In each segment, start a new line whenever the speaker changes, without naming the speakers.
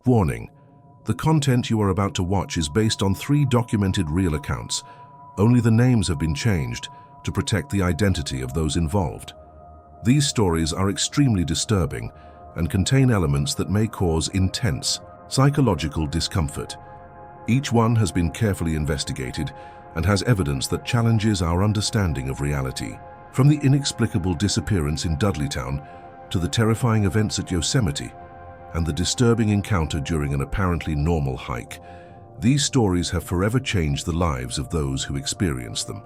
Warning: the content you are about to watch is based on 3 documented real accounts. Only the names have been changed to protect the identity of those involved. These stories are extremely disturbing and contain elements that may cause intense psychological discomfort. Each one has been carefully investigated and has evidence that challenges our understanding of reality. From the inexplicable disappearance in Dudleytown to the terrifying events at Yosemite and the disturbing encounter during an apparently normal hike, these stories have forever changed the lives of those who experience them.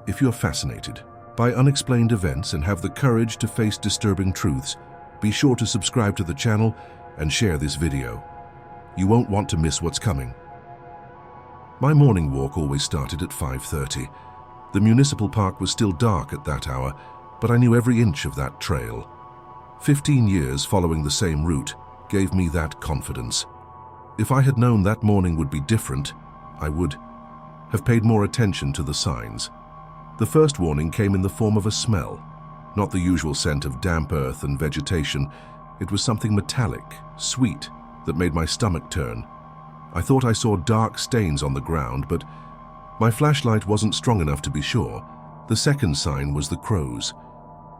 If you're fascinated by unexplained events and have the courage to face disturbing truths, be sure to subscribe to the channel and share this video. You won't want to miss what's coming. My morning walk always started at 5:30. The municipal park was still dark at that hour, but I knew every inch of that trail. 15 years following the same route gave me that confidence. If I had known that morning would be different, I would have paid more attention to the signs. The first warning came in the form of a smell, not the usual scent of damp earth and vegetation. It was something metallic, sweet, that made my stomach turn. I thought I saw dark stains on the ground, but my flashlight wasn't strong enough to be sure. The second sign was the crows.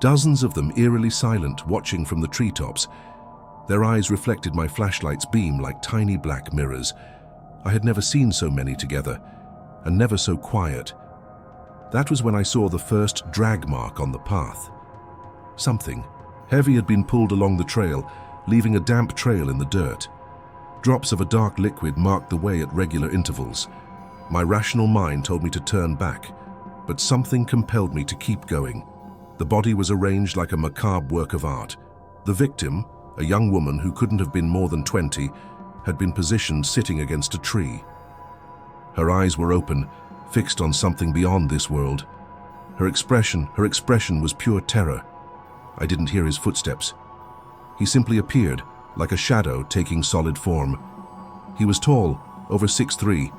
Dozens of them eerily silent, watching from the treetops. Their eyes reflected my flashlight's beam like tiny black mirrors. I had never seen so many together, and never so quiet. That was when I saw the first drag mark on the path. Something heavy had been pulled along the trail, leaving a damp trail in the dirt. Drops of a dark liquid marked the way at regular intervals. My rational mind told me to turn back, but something compelled me to keep going. The body was arranged like a macabre work of art. The victim, a young woman who couldn't have been more than 20, had been positioned sitting against a tree. Her eyes were open, fixed on something beyond this world. Her expression was pure terror. I didn't hear his footsteps. He simply appeared, like a shadow taking solid form. He was tall, over 6'3",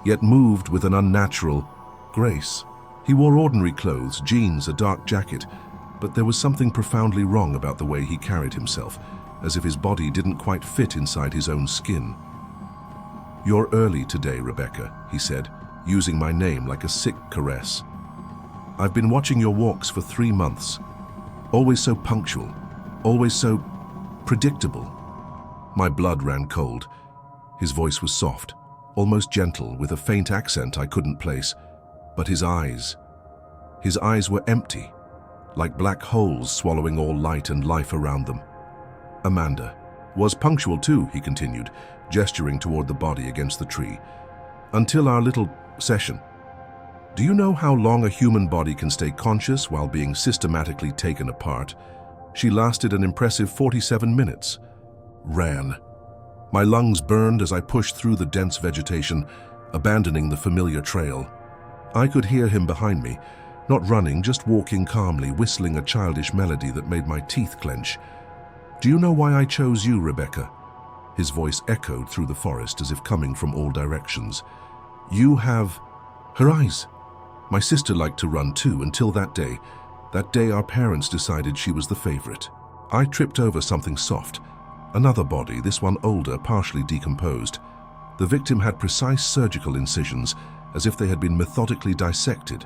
yet moved with an unnatural grace. He wore ordinary clothes, jeans, a dark jacket, but there was something profoundly wrong about the way he carried himself, as if his body didn't quite fit inside his own skin. "You're early today, Rebecca," he said, using my name like a sick caress. "I've been watching your walks for 3 months. Always so punctual, always so predictable." My blood ran cold. His voice was soft, almost gentle, with a faint accent I couldn't place. But his eyes were empty, like black holes swallowing all light and life around them. "Amanda was punctual too," he continued, gesturing toward the body against the tree. "Until our little session. Do you know how long a human body can stay conscious while being systematically taken apart? She lasted an impressive 47 minutes. Ran. My lungs burned as I pushed through the dense vegetation, abandoning the familiar trail. I could hear him behind me, not running, just walking calmly, whistling a childish melody that made my teeth clench. "Do you know why I chose you, Rebecca?" His voice echoed through the forest as if coming from all directions. "You have..." Her eyes. My sister liked to run too, until that day. That day our parents decided she was the favorite. I tripped over something soft. Another body, this one older, partially decomposed. The victim had precise surgical incisions, as if they had been methodically dissected.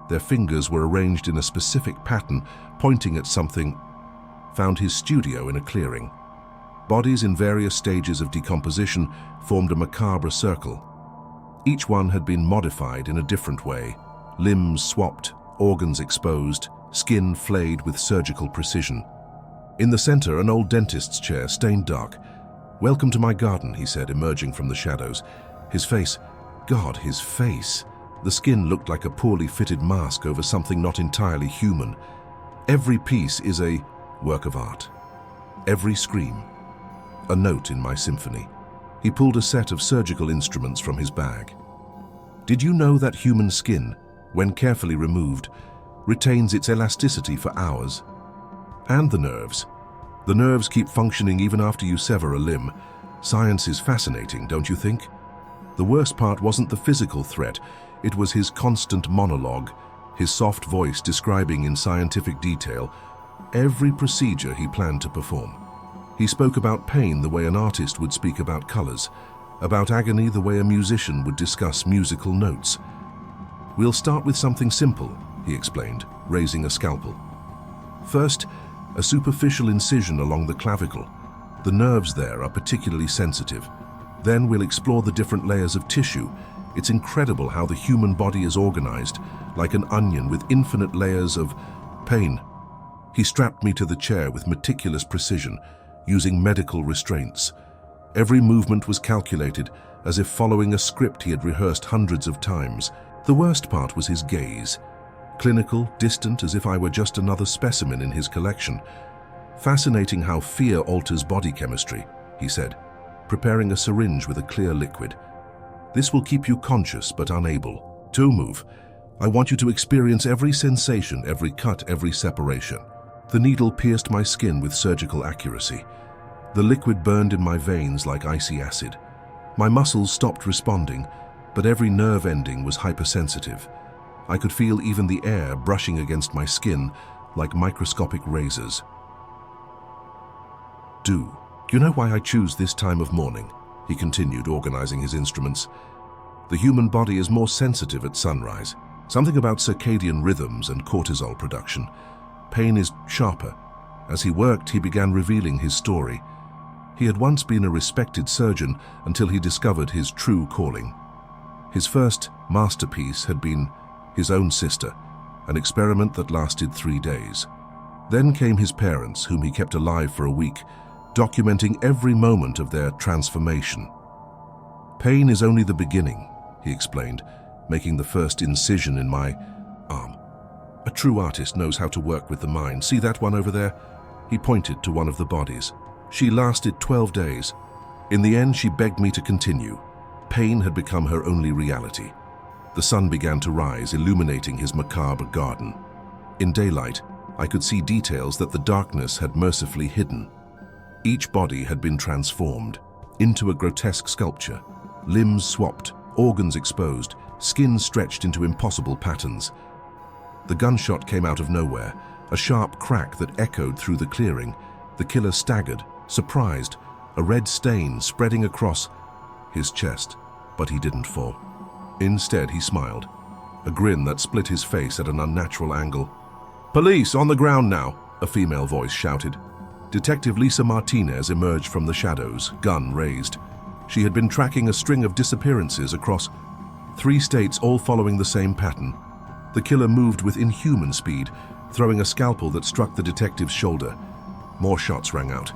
Their fingers were arranged in a specific pattern, pointing at something. Found his studio in a clearing. Bodies in various stages of decomposition formed a macabre circle. Each one had been modified in a different way. Limbs swapped, organs exposed, skin flayed with surgical precision. In the center, an old dentist's chair, stained dark. "Welcome to my garden," he said, emerging from the shadows. His face, God, his face. The skin looked like a poorly fitted mask over something not entirely human. Every piece is a work of art. Every scream, a note in my symphony. He pulled a set of surgical instruments from his bag. "Did you know that human skin, when carefully removed, retains its elasticity for hours? And the nerves. The nerves keep functioning even after you sever a limb. Science is fascinating, don't you think?" The worst part wasn't the physical threat, it was his constant monologue, his soft voice describing in scientific detail every procedure he planned to perform. He spoke about pain the way an artist would speak about colors, about agony the way a musician would discuss musical notes. "We'll start with something simple," he explained, raising a scalpel. "First, a superficial incision along the clavicle. The nerves there are particularly sensitive. Then we'll explore the different layers of tissue. It's incredible how the human body is organized, like an onion with infinite layers of pain." He strapped me to the chair with meticulous precision, using medical restraints. Every movement was calculated, as if following a script he had rehearsed hundreds of times. The worst part was his gaze. Clinical, distant, as if I were just another specimen in his collection. "Fascinating how fear alters body chemistry," he said, preparing a syringe with a clear liquid. "This will keep you conscious but unable to move. I want you to experience every sensation, every cut, every separation." The needle pierced my skin with surgical accuracy. The liquid burned in my veins like icy acid. My muscles stopped responding, but every nerve ending was hypersensitive. I could feel even the air brushing against my skin like microscopic razors. "Do you know why I choose this time of morning?" he continued, organizing his instruments. "The human body is more sensitive at sunrise. Something about circadian rhythms and cortisol production. Pain is sharper." As he worked, he began revealing his story. He had once been a respected surgeon until he discovered his true calling. His first masterpiece had been his own sister, an experiment that lasted 3 days. Then came his parents, whom he kept alive for a week, documenting every moment of their transformation. "Pain is only the beginning," he explained, making the first incision in my arm. "A true artist knows how to work with the mind. See that one over there?" He pointed to one of the bodies. "She lasted 12 days. In the end, she begged me to continue. Pain had become her only reality." The sun began to rise, illuminating his macabre garden. In daylight, I could see details that the darkness had mercifully hidden. Each body had been transformed into a grotesque sculpture. Limbs swapped, organs exposed, skin stretched into impossible patterns. The gunshot came out of nowhere, a sharp crack that echoed through the clearing. The killer staggered, surprised, a red stain spreading across his chest, but he didn't fall. Instead, he smiled, a grin that split his face at an unnatural angle. "Police, on the ground now!" a female voice shouted. Detective Lisa Martinez emerged from the shadows, gun raised. She had been tracking a string of disappearances across 3 states, all following the same pattern. The killer moved with inhuman speed, throwing a scalpel that struck the detective's shoulder. More shots rang out.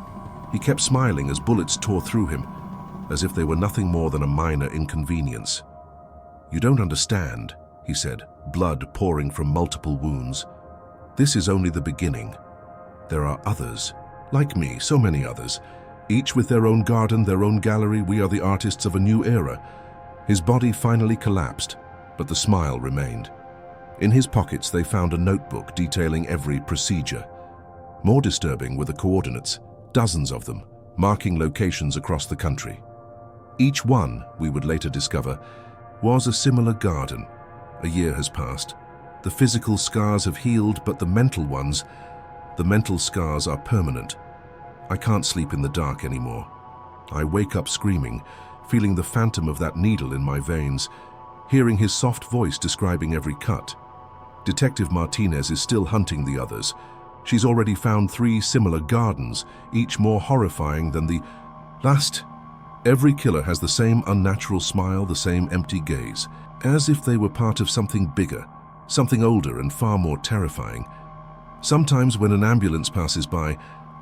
He kept smiling as bullets tore through him, as if they were nothing more than a minor inconvenience. "You don't understand," he said, blood pouring from multiple wounds. "This is only the beginning. There are others, like me, so many others, each with their own garden, their own gallery. We are the artists of a new era." His body finally collapsed, but the smile remained. In his pockets, they found a notebook detailing every procedure. More disturbing were the coordinates, dozens of them, marking locations across the country. Each one, we would later discover, was a similar garden. A year has passed. The physical scars have healed, but the mental scars are permanent. I can't sleep in the dark anymore. I wake up screaming, feeling the phantom of that needle in my veins, hearing his soft voice describing every cut. Detective Martinez is still hunting the others. She's already found 3 similar gardens, each more horrifying than the last. Every killer has the same unnatural smile, the same empty gaze, as if they were part of something bigger, something older and far more terrifying. Sometimes when an ambulance passes by,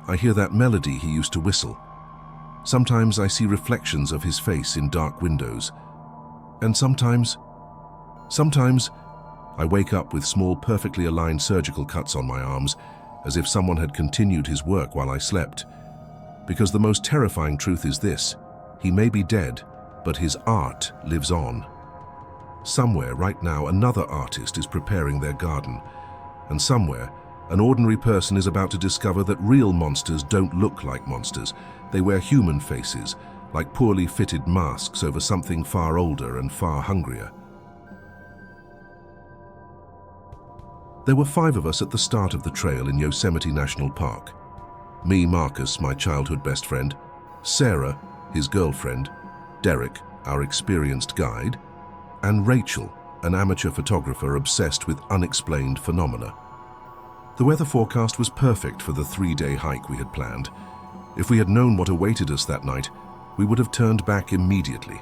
I hear that melody he used to whistle. Sometimes I see reflections of his face in dark windows. And sometimes I wake up with small, perfectly aligned surgical cuts on my arms, as if someone had continued his work while I slept. Because the most terrifying truth is this: he may be dead, but his art lives on. Somewhere right now, another artist is preparing their garden. And somewhere, an ordinary person is about to discover that real monsters don't look like monsters. They wear human faces, like poorly fitted masks over something far older and far hungrier. There were 5 of us at the start of the trail in Yosemite National Park. Me, Marcus, my childhood best friend, Sarah, his girlfriend, Derek, our experienced guide, and Rachel, an amateur photographer obsessed with unexplained phenomena. The weather forecast was perfect for the 3-day hike we had planned. If we had known what awaited us that night, we would have turned back immediately.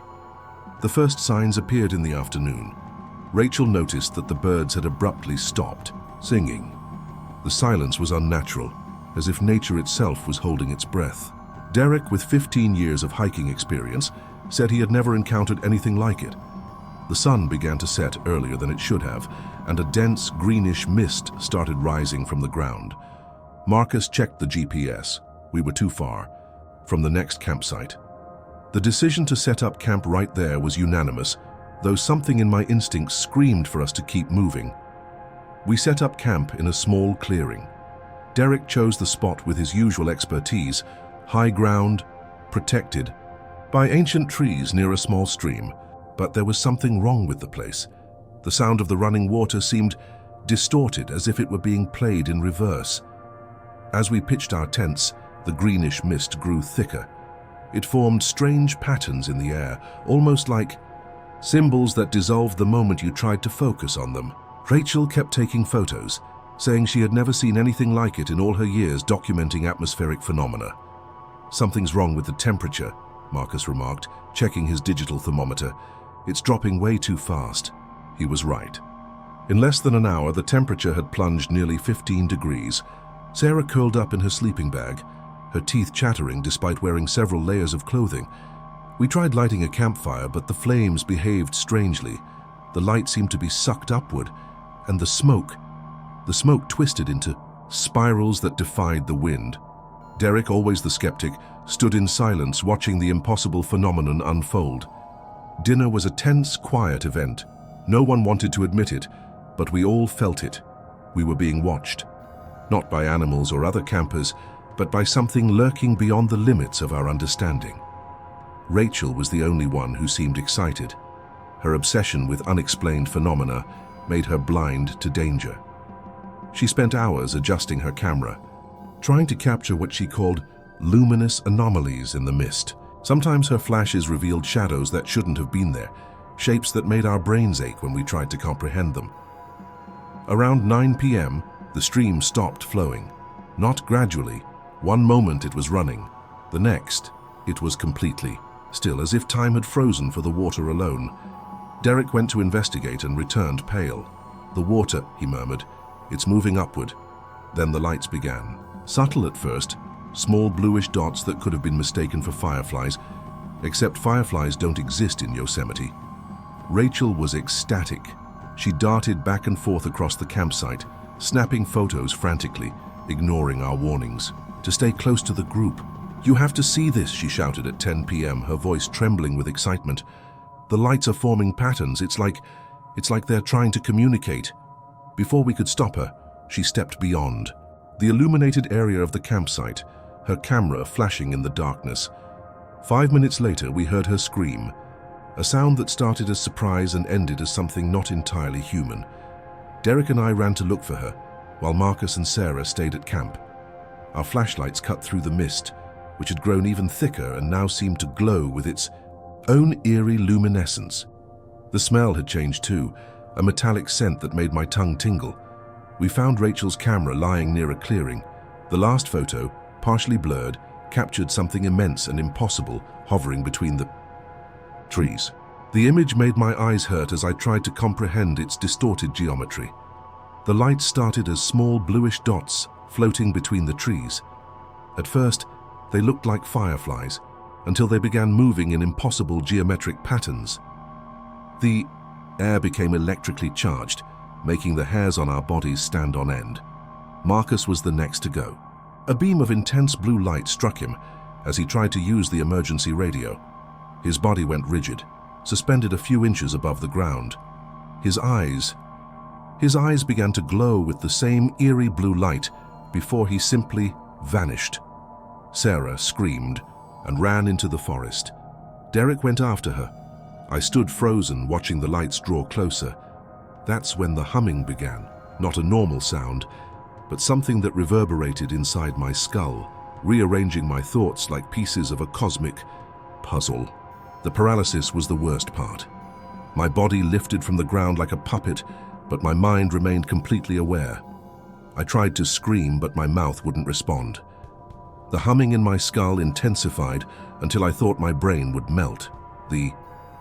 The first signs appeared in the afternoon. Rachel noticed that the birds had abruptly stopped singing. The silence was unnatural, as if nature itself was holding its breath. Derek, with 15 years of hiking experience, said he had never encountered anything like it. The sun began to set earlier than it should have, and a dense greenish mist started rising from the ground. Marcus checked the GPS. We were too far from the next campsite. The decision to set up camp right there was unanimous, though something in my instincts screamed for us to keep moving. We set up camp in a small clearing. Derek chose the spot with his usual expertise, high ground, protected by ancient trees near a small stream. But there was something wrong with the place. The sound of the running water seemed distorted, as if it were being played in reverse. As we pitched our tents, the greenish mist grew thicker. It formed strange patterns in the air, almost like symbols that dissolved the moment you tried to focus on them. Rachel kept taking photos, saying she had never seen anything like it in all her years documenting atmospheric phenomena. "Something's wrong with the temperature," Marcus remarked, checking his digital thermometer. "It's dropping way too fast." He was right. In less than an hour, the temperature had plunged nearly 15 degrees. Sarah curled up in her sleeping bag, her teeth chattering despite wearing several layers of clothing. We tried lighting a campfire, but the flames behaved strangely. The light seemed to be sucked upward, and the smoke twisted into spirals that defied the wind. Derek, always the skeptic, stood in silence watching the impossible phenomenon unfold. Dinner was a tense, quiet event. No one wanted to admit it, but we all felt it. We were being watched. Not by animals or other campers, but by something lurking beyond the limits of our understanding. Rachel was the only one who seemed excited. Her obsession with unexplained phenomena made her blind to danger. She spent hours adjusting her camera, trying to capture what she called luminous anomalies in the mist. Sometimes her flashes revealed shadows that shouldn't have been there, shapes that made our brains ache when we tried to comprehend them. Around 9 p.m., the stream stopped flowing. Not gradually. One moment it was running. The next, it was completely still, as if time had frozen for the water alone. Derek went to investigate and returned pale. "The water," he murmured. "It's moving upward." Then the lights began. Subtle at first, small bluish dots that could have been mistaken for fireflies, except fireflies don't exist in Yosemite. Rachel was ecstatic. She darted back and forth across the campsite, snapping photos frantically, ignoring our warnings. To stay close to the group. "You have to see this," she shouted at 10 p.m., her voice trembling with excitement. "The lights are forming patterns. It's like they're trying to communicate." Before we could stop her, she stepped beyond the illuminated area of the campsite, her camera flashing in the darkness. 5 minutes later, we heard her scream, a sound that started as surprise and ended as something not entirely human. Derek and I ran to look for her, while Marcus and Sarah stayed at camp. Our flashlights cut through the mist, which had grown even thicker and now seemed to glow with its own eerie luminescence. The smell had changed too, a metallic scent that made my tongue tingle. We found Rachel's camera lying near a clearing. The last photo, partially blurred, captured something immense and impossible hovering between the trees. The image made my eyes hurt as I tried to comprehend its distorted geometry. The lights started as small bluish dots floating between the trees. At first, they looked like fireflies, until they began moving in impossible geometric patterns. The air became electrically charged, making the hairs on our bodies stand on end. Marcus was the next to go. A beam of intense blue light struck him as he tried to use the emergency radio. His body went rigid, suspended a few inches above the ground. His eyes began to glow with the same eerie blue light before he simply vanished. Sarah screamed and ran into the forest. Derek went after her. I stood frozen, watching the lights draw closer. That's when the humming began, not a normal sound, but something that reverberated inside my skull. rearranging my thoughts like pieces of a cosmic puzzle. The paralysis was the worst part. My body lifted from the ground like a puppet, but my mind remained completely aware. I tried to scream, but my mouth wouldn't respond. The humming in my skull intensified until I thought my brain would melt. The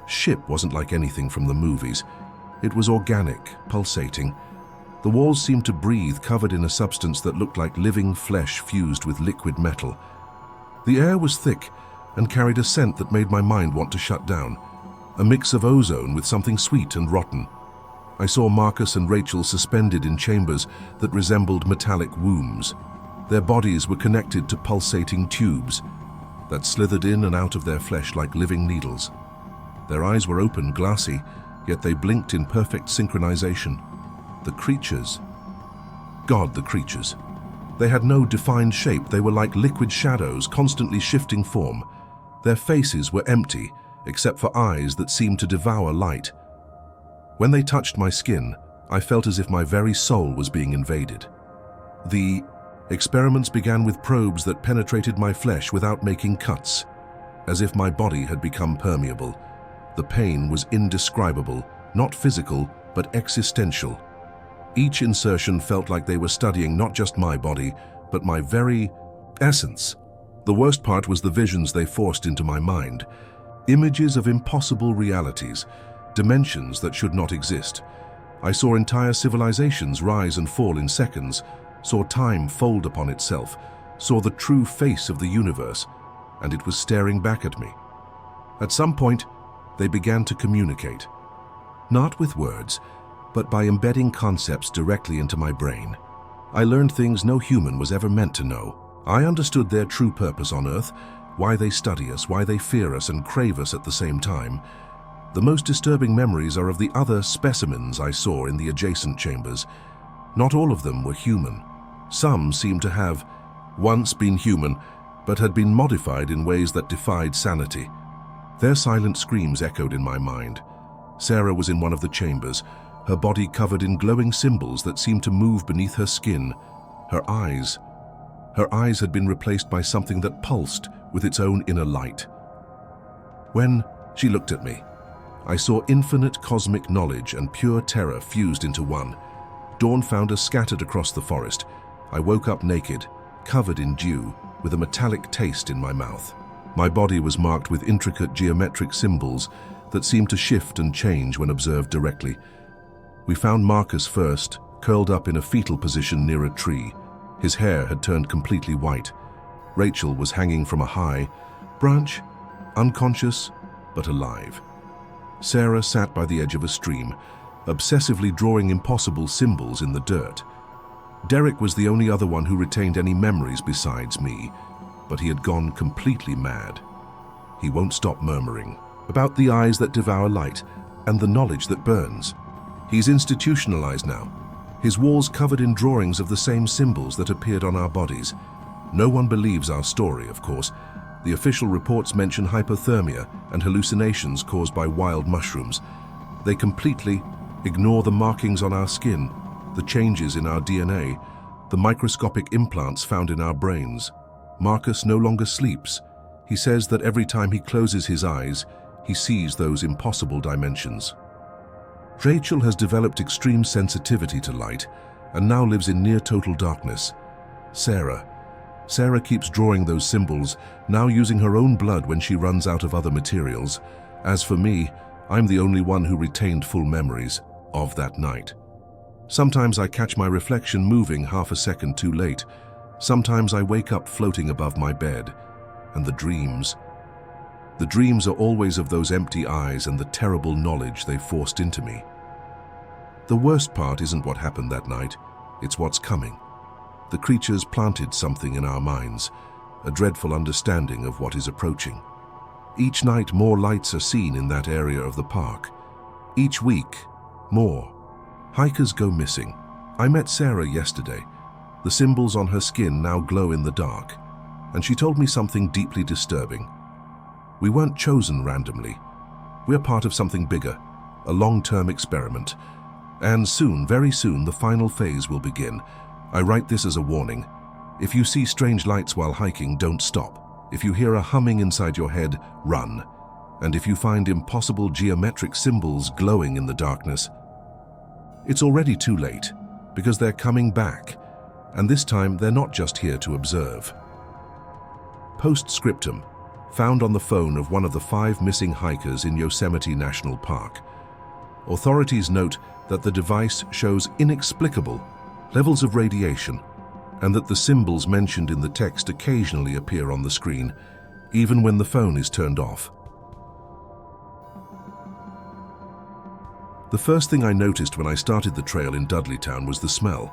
ship wasn't like anything from the movies. It was organic, pulsating. The walls seemed to breathe, covered in a substance that looked like living flesh fused with liquid metal. The air was thick and carried a scent that made my mind want to shut down, a mix of ozone with something sweet and rotten. I saw Marcus and Rachel suspended in chambers that resembled metallic wombs. Their bodies were connected to pulsating tubes that slithered in and out of their flesh like living needles. Their eyes were open, glassy, yet they blinked in perfect synchronization. The creatures. God, the creatures. They had no defined shape. They were like liquid shadows, constantly shifting form. Their faces were empty, except for eyes that seemed to devour light. When they touched my skin, I felt as if my very soul was being invaded. The experiments began with probes that penetrated my flesh without making cuts, as if my body had become permeable. The pain was indescribable, not physical, but existential. Each insertion felt like they were studying not just my body, but my very essence. The worst part was the visions they forced into my mind. Images of impossible realities, dimensions that should not exist. I saw entire civilizations rise and fall in seconds, saw time fold upon itself, saw the true face of the universe, and it was staring back at me. At some point, they began to communicate. Not with words, but by embedding concepts directly into my brain. I learned things no human was ever meant to know. I understood their true purpose on Earth, why they study us, why they fear us and crave us at the same time. The most disturbing memories are of the other specimens I saw in the adjacent chambers. Not all of them were human. Some seemed to have once been human, but had been modified in ways that defied sanity. Their silent screams echoed in my mind. Sarah was in one of the chambers, her body covered in glowing symbols that seemed to move beneath her skin. Her eyes had been replaced by something that pulsed with its own inner light. When she looked at me, I saw infinite cosmic knowledge and pure terror fused into one. Dawn found us scattered across the forest. I woke up naked, covered in dew, with a metallic taste in my mouth. My body was marked with intricate geometric symbols that seemed to shift and change when observed directly. We found Marcus first, curled up in a fetal position near a tree. His hair had turned completely white. Rachel was hanging from a high branch, unconscious but alive. Sarah sat by the edge of a stream, obsessively drawing impossible symbols in the dirt. Derek was the only other one who retained any memories besides me, but he had gone completely mad. He won't stop murmuring about the eyes that devour light and the knowledge that burns. He's institutionalized now, his walls covered in drawings of the same symbols that appeared on our bodies. No one believes our story, of course. The official reports mention hypothermia and hallucinations caused by wild mushrooms. They completely ignore the markings on our skin, the changes in our DNA, the microscopic implants found in our brains. Marcus no longer sleeps. He says that every time he closes his eyes, he sees those impossible dimensions. Rachel has developed extreme sensitivity to light and now lives in near total darkness. Sarah keeps drawing those symbols, now using her own blood when she runs out of other materials. As for me, I'm the only one who retained full memories of that night. Sometimes I catch my reflection moving half a second too late. Sometimes I wake up floating above my bed. And the dreams are always of those empty eyes and the terrible knowledge they forced into me. The worst part isn't what happened that night, it's what's coming. The creatures planted something in our minds, a dreadful understanding of what is approaching. Each night more lights are seen in that area of the park. Each week, more. Hikers go missing. I met Sarah yesterday. The symbols on her skin now glow in the dark, and she told me something deeply disturbing. We weren't chosen randomly. We're part of something bigger, a long-term experiment. And soon, very soon, the final phase will begin. I write this as a warning. If you see strange lights while hiking, don't stop. If you hear a humming inside your head, run. And if you find impossible geometric symbols glowing in the darkness, it's already too late, because they're coming back, and this time they're not just here to observe. Postscriptum, found on the phone of one of the 5 missing hikers in Yosemite National Park. Authorities note that the device shows inexplicable levels of radiation, and that the symbols mentioned in the text occasionally appear on the screen, even when the phone is turned off. The first thing I noticed when I started the trail in Dudleytown was the smell.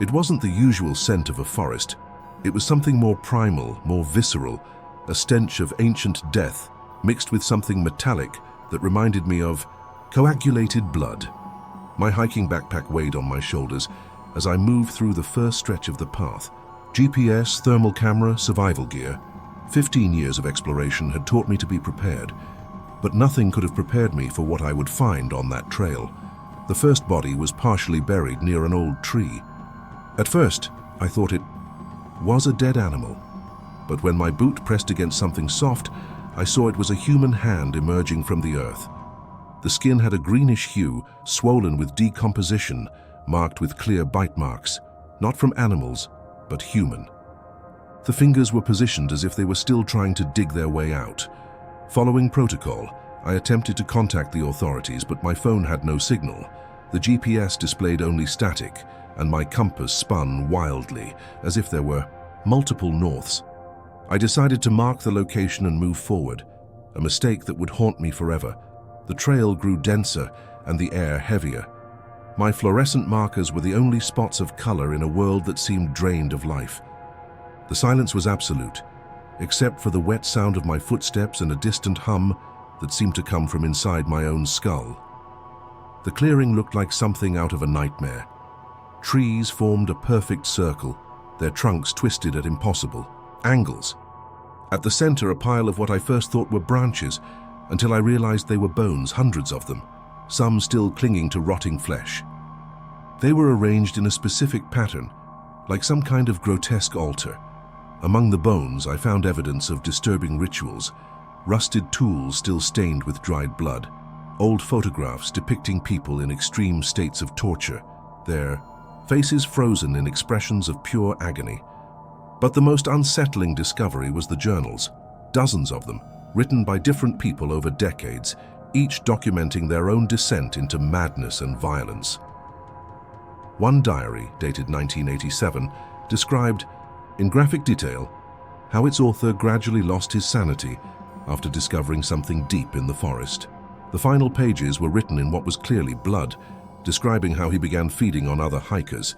It wasn't the usual scent of a forest. It was something more primal, more visceral, a stench of ancient death mixed with something metallic that reminded me of coagulated blood. My hiking backpack weighed on my shoulders as I moved through the first stretch of the path. GPS, thermal camera, survival gear. 15 years of exploration had taught me to be prepared, but nothing could have prepared me for what I would find on that trail. The first body was partially buried near an old tree. At first, I thought it was a dead animal, but when my boot pressed against something soft, I saw it was a human hand emerging from the earth. The skin had a greenish hue, swollen with decomposition, marked with clear bite marks, not from animals, but human. The fingers were positioned as if they were still trying to dig their way out. Following protocol, I attempted to contact the authorities, but my phone had no signal. The GPS displayed only static, and my compass spun wildly, as if there were multiple norths. I decided to mark the location and move forward, a mistake that would haunt me forever. The trail grew denser and the air heavier. My fluorescent markers were the only spots of color in a world that seemed drained of life. The silence was absolute, except for the wet sound of my footsteps and a distant hum that seemed to come from inside my own skull. The clearing looked like something out of a nightmare. Trees formed a perfect circle, their trunks twisted at impossible angles. At the center, a pile of what I first thought were branches, until I realized they were bones, hundreds of them, some still clinging to rotting flesh. They were arranged in a specific pattern, like some kind of grotesque altar. Among the bones, I found evidence of disturbing rituals, rusted tools still stained with dried blood, old photographs depicting people in extreme states of torture, their faces frozen in expressions of pure agony. But the most unsettling discovery was the journals, dozens of them, written by different people over decades, each documenting their own descent into madness and violence. One diary, dated 1987, described, in graphic detail, how its author gradually lost his sanity after discovering something deep in the forest. The final pages were written in what was clearly blood, describing how he began feeding on other hikers,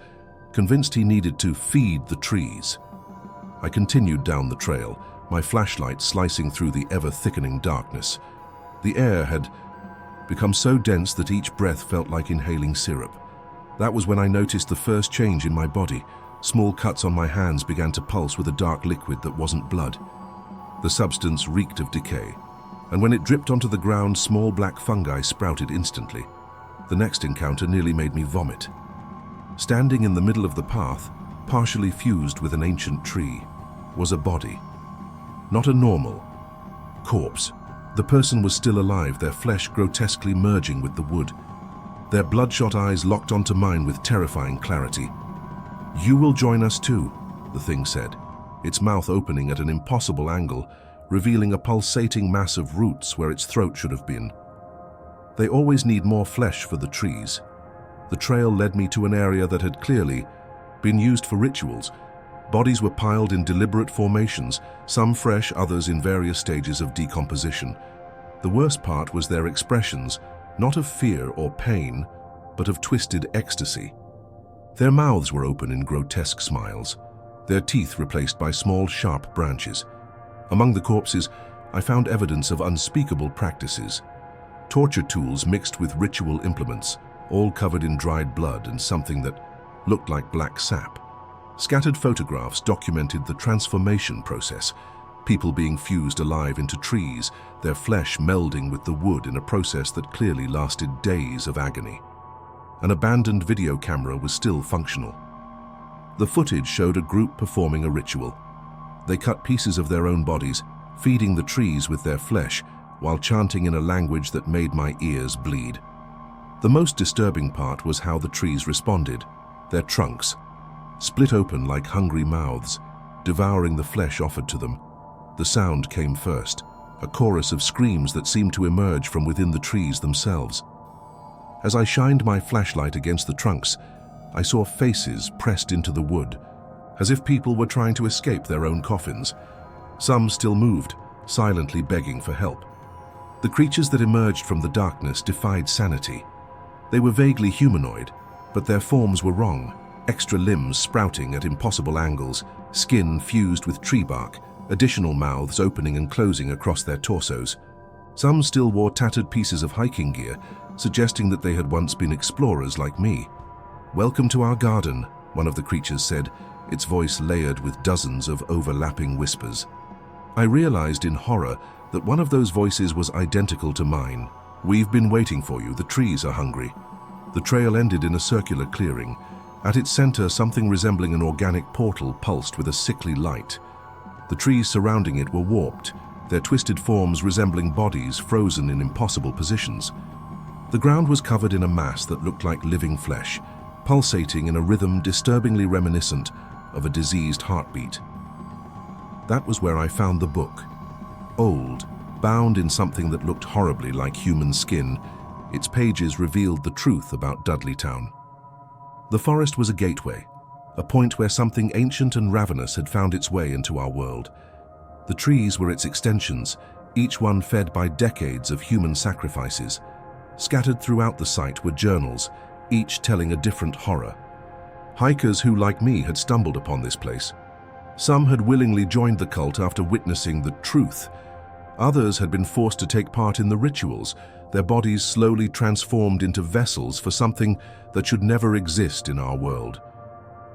convinced he needed to feed the trees. I continued down the trail, my flashlight slicing through the ever-thickening darkness. The air had become so dense that each breath felt like inhaling syrup. That was when I noticed the first change in my body. Small cuts on my hands began to pulse with a dark liquid that wasn't blood. The substance reeked of decay, and when it dripped onto the ground, small black fungi sprouted instantly. The next encounter nearly made me vomit. Standing in the middle of the path, partially fused with an ancient tree, was a body. Not a normal corpse. The person was still alive, their flesh grotesquely merging with the wood. Their bloodshot eyes locked onto mine with terrifying clarity. "You will join us too," the thing said, its mouth opening at an impossible angle, revealing a pulsating mass of roots where its throat should have been. They always need more flesh for the trees. The trail led me to an area that had clearly been used for rituals. Bodies were piled in deliberate formations, some fresh, others in various stages of decomposition. The worst part was their expressions, not of fear or pain, but of twisted ecstasy. Their mouths were open in grotesque smiles, their teeth replaced by small, sharp branches. Among the corpses, I found evidence of unspeakable practices. Torture tools mixed with ritual implements, all covered in dried blood and something that looked like black sap. Scattered photographs documented the transformation process, people being fused alive into trees, their flesh melding with the wood in a process that clearly lasted days of agony. An abandoned video camera was still functional. The footage showed a group performing a ritual. They cut pieces of their own bodies, feeding the trees with their flesh, while chanting in a language that made my ears bleed. The most disturbing part was how the trees responded. Their trunks, split open like hungry mouths, devouring the flesh offered to them. The sound came first, a chorus of screams that seemed to emerge from within the trees themselves. As I shined my flashlight against the trunks, I saw faces pressed into the wood, as if people were trying to escape their own coffins. Some still moved, silently begging for help. The creatures that emerged from the darkness defied sanity. They were vaguely humanoid, but their forms were wrong. Extra limbs sprouting at impossible angles, skin fused with tree bark, additional mouths opening and closing across their torsos. Some still wore tattered pieces of hiking gear, suggesting that they had once been explorers like me. "Welcome to our garden," one of the creatures said, its voice layered with dozens of overlapping whispers. I realized in horror that one of those voices was identical to mine. "We've been waiting for you, the trees are hungry." The trail ended in a circular clearing. At its center, something resembling an organic portal pulsed with a sickly light. The trees surrounding it were warped, their twisted forms resembling bodies frozen in impossible positions. The ground was covered in a mass that looked like living flesh, pulsating in a rhythm disturbingly reminiscent of a diseased heartbeat. That was where I found the book. Old, bound in something that looked horribly like human skin, its pages revealed the truth about Dudleytown. The forest was a gateway, a point where something ancient and ravenous had found its way into our world. The trees were its extensions, each one fed by decades of human sacrifices. Scattered throughout the site were journals, each telling a different horror. Hikers who, like me, had stumbled upon this place. Some had willingly joined the cult after witnessing the truth. Others had been forced to take part in the rituals, their bodies slowly transformed into vessels for something that should never exist in our world.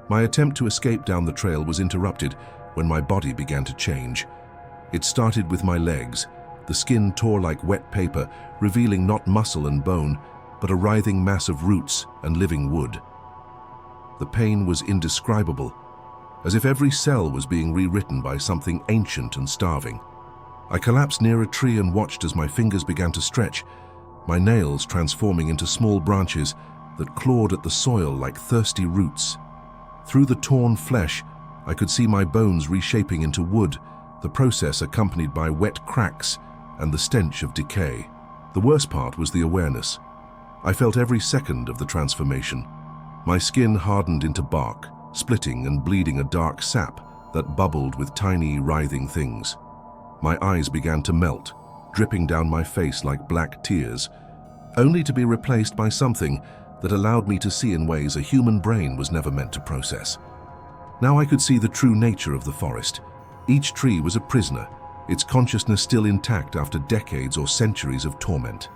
My attempt to escape down the trail was interrupted when my body began to change. It started with my legs. The skin tore like wet paper, revealing not muscle and bone, but a writhing mass of roots and living wood. The pain was indescribable, as if every cell was being rewritten by something ancient and starving. I collapsed near a tree and watched as my fingers began to stretch, my nails transforming into small branches that clawed at the soil like thirsty roots. Through the torn flesh, I could see my bones reshaping into wood, the process accompanied by wet cracks and the stench of decay. The worst part was the awareness. I felt every second of the transformation. My skin hardened into bark, splitting and bleeding a dark sap that bubbled with tiny, writhing things. My eyes began to melt, dripping down my face like black tears, only to be replaced by something that allowed me to see in ways a human brain was never meant to process. Now I could see the true nature of the forest. Each tree was a prisoner, its consciousness still intact after decades or centuries of torment.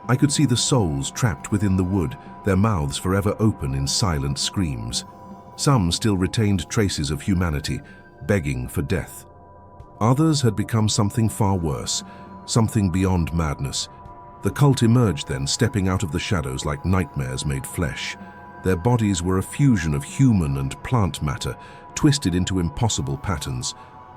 I could see the souls trapped within the wood, their mouths forever open in silent screams. Some still retained traces of humanity, begging for death. Others had become something far worse, something beyond madness. The cult emerged then, stepping out of the shadows like nightmares made flesh. Their bodies were a fusion of human and plant matter, twisted into impossible patterns.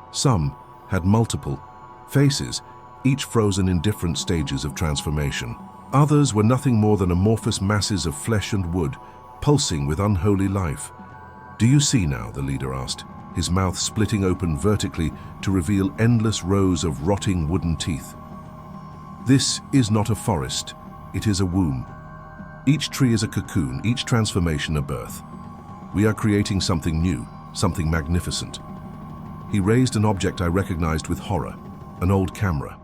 Some had multiple faces, each frozen in different stages of transformation. Others were nothing more than amorphous masses of flesh and wood, pulsing with unholy life. "Do you see now?" the leader asked, his mouth splitting open vertically to reveal endless rows of rotting wooden teeth. "This is not a forest, it is a womb. Each tree is a cocoon, each transformation a birth. We are creating something new, something magnificent." He raised an object I recognized with horror, an old camera.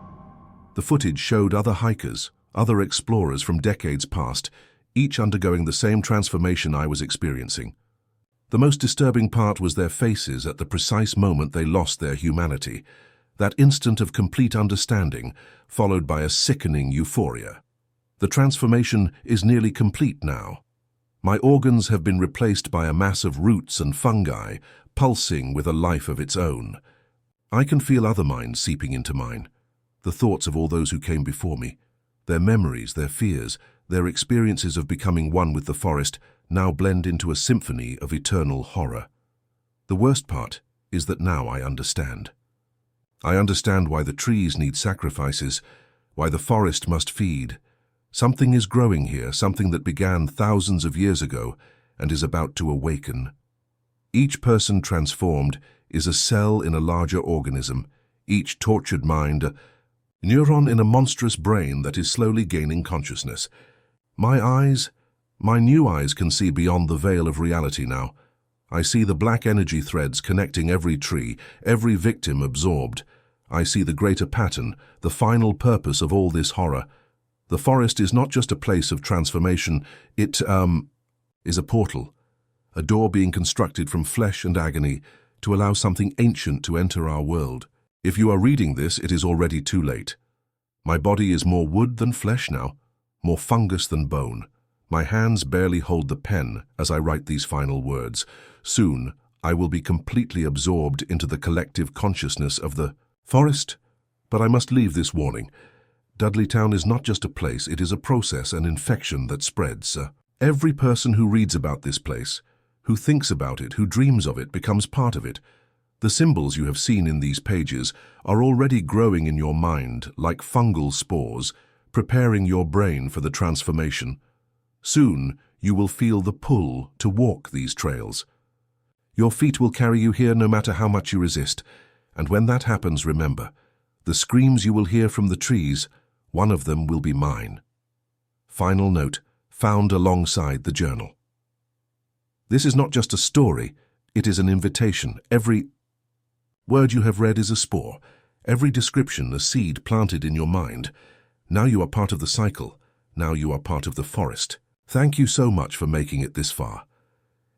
The footage showed other hikers, other explorers from decades past, each undergoing the same transformation I was experiencing. The most disturbing part was their faces at the precise moment they lost their humanity, that instant of complete understanding, followed by a sickening euphoria. The transformation is nearly complete now. My organs have been replaced by a mass of roots and fungi, pulsing with a life of its own. I can feel other minds seeping into mine, the thoughts of all those who came before me, their memories, their fears, their experiences of becoming one with the forest now blend into a symphony of eternal horror. The worst part is that now I understand. I understand why the trees need sacrifices, why the forest must feed. Something is growing here, something that began thousands of years ago and is about to awaken. Each person transformed is a cell in a larger organism, each tortured mind a neuron in a monstrous brain that is slowly gaining consciousness. My new eyes can see beyond the veil of reality now. I see the black energy threads connecting every tree, every victim absorbed. I see the greater pattern, the final purpose of all this horror. The forest is not just a place of transformation, it is a portal, a door being constructed from flesh and agony to allow something ancient to enter our world. If you are reading this, it is already too late. My body is more wood than flesh now, more fungus than bone. My hands barely hold the pen as I write these final words. Soon, I will be completely absorbed into the collective consciousness of the forest. But I must leave this warning. Dudleytown is not just a place, it is a process, an infection that spreads. Every person who reads about this place, who thinks about it, who dreams of it, becomes part of it. The symbols you have seen in these pages are already growing in your mind like fungal spores, preparing your brain for the transformation. Soon, you will feel the pull to walk these trails. Your feet will carry you here no matter how much you resist. And when that happens, remember, the screams you will hear from the trees, one of them will be mine. Final note, found alongside the journal. This is not just a story, it is an invitation. Every word you have read is a spore, every description a seed planted in your mind. Now you are part of the cycle, now you are part of the forest. Thank you so much for making it this far.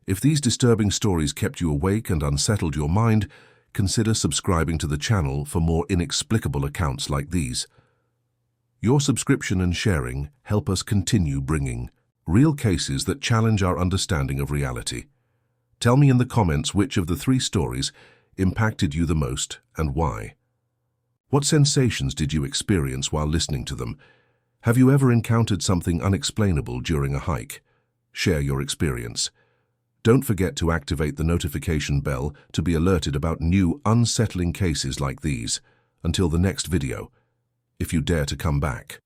If these disturbing stories kept you awake and unsettled your mind, consider subscribing to the channel for more inexplicable accounts like these. Your subscription and sharing help us continue bringing real cases that challenge our understanding of reality. Tell me in the comments which of the 3 stories impacted you the most and why. What sensations did you experience while listening to them? Have you ever encountered something unexplainable during a hike? Share your experience. Don't forget to activate the notification bell to be alerted about new, unsettling cases like these. Until the next video, if you dare to come back.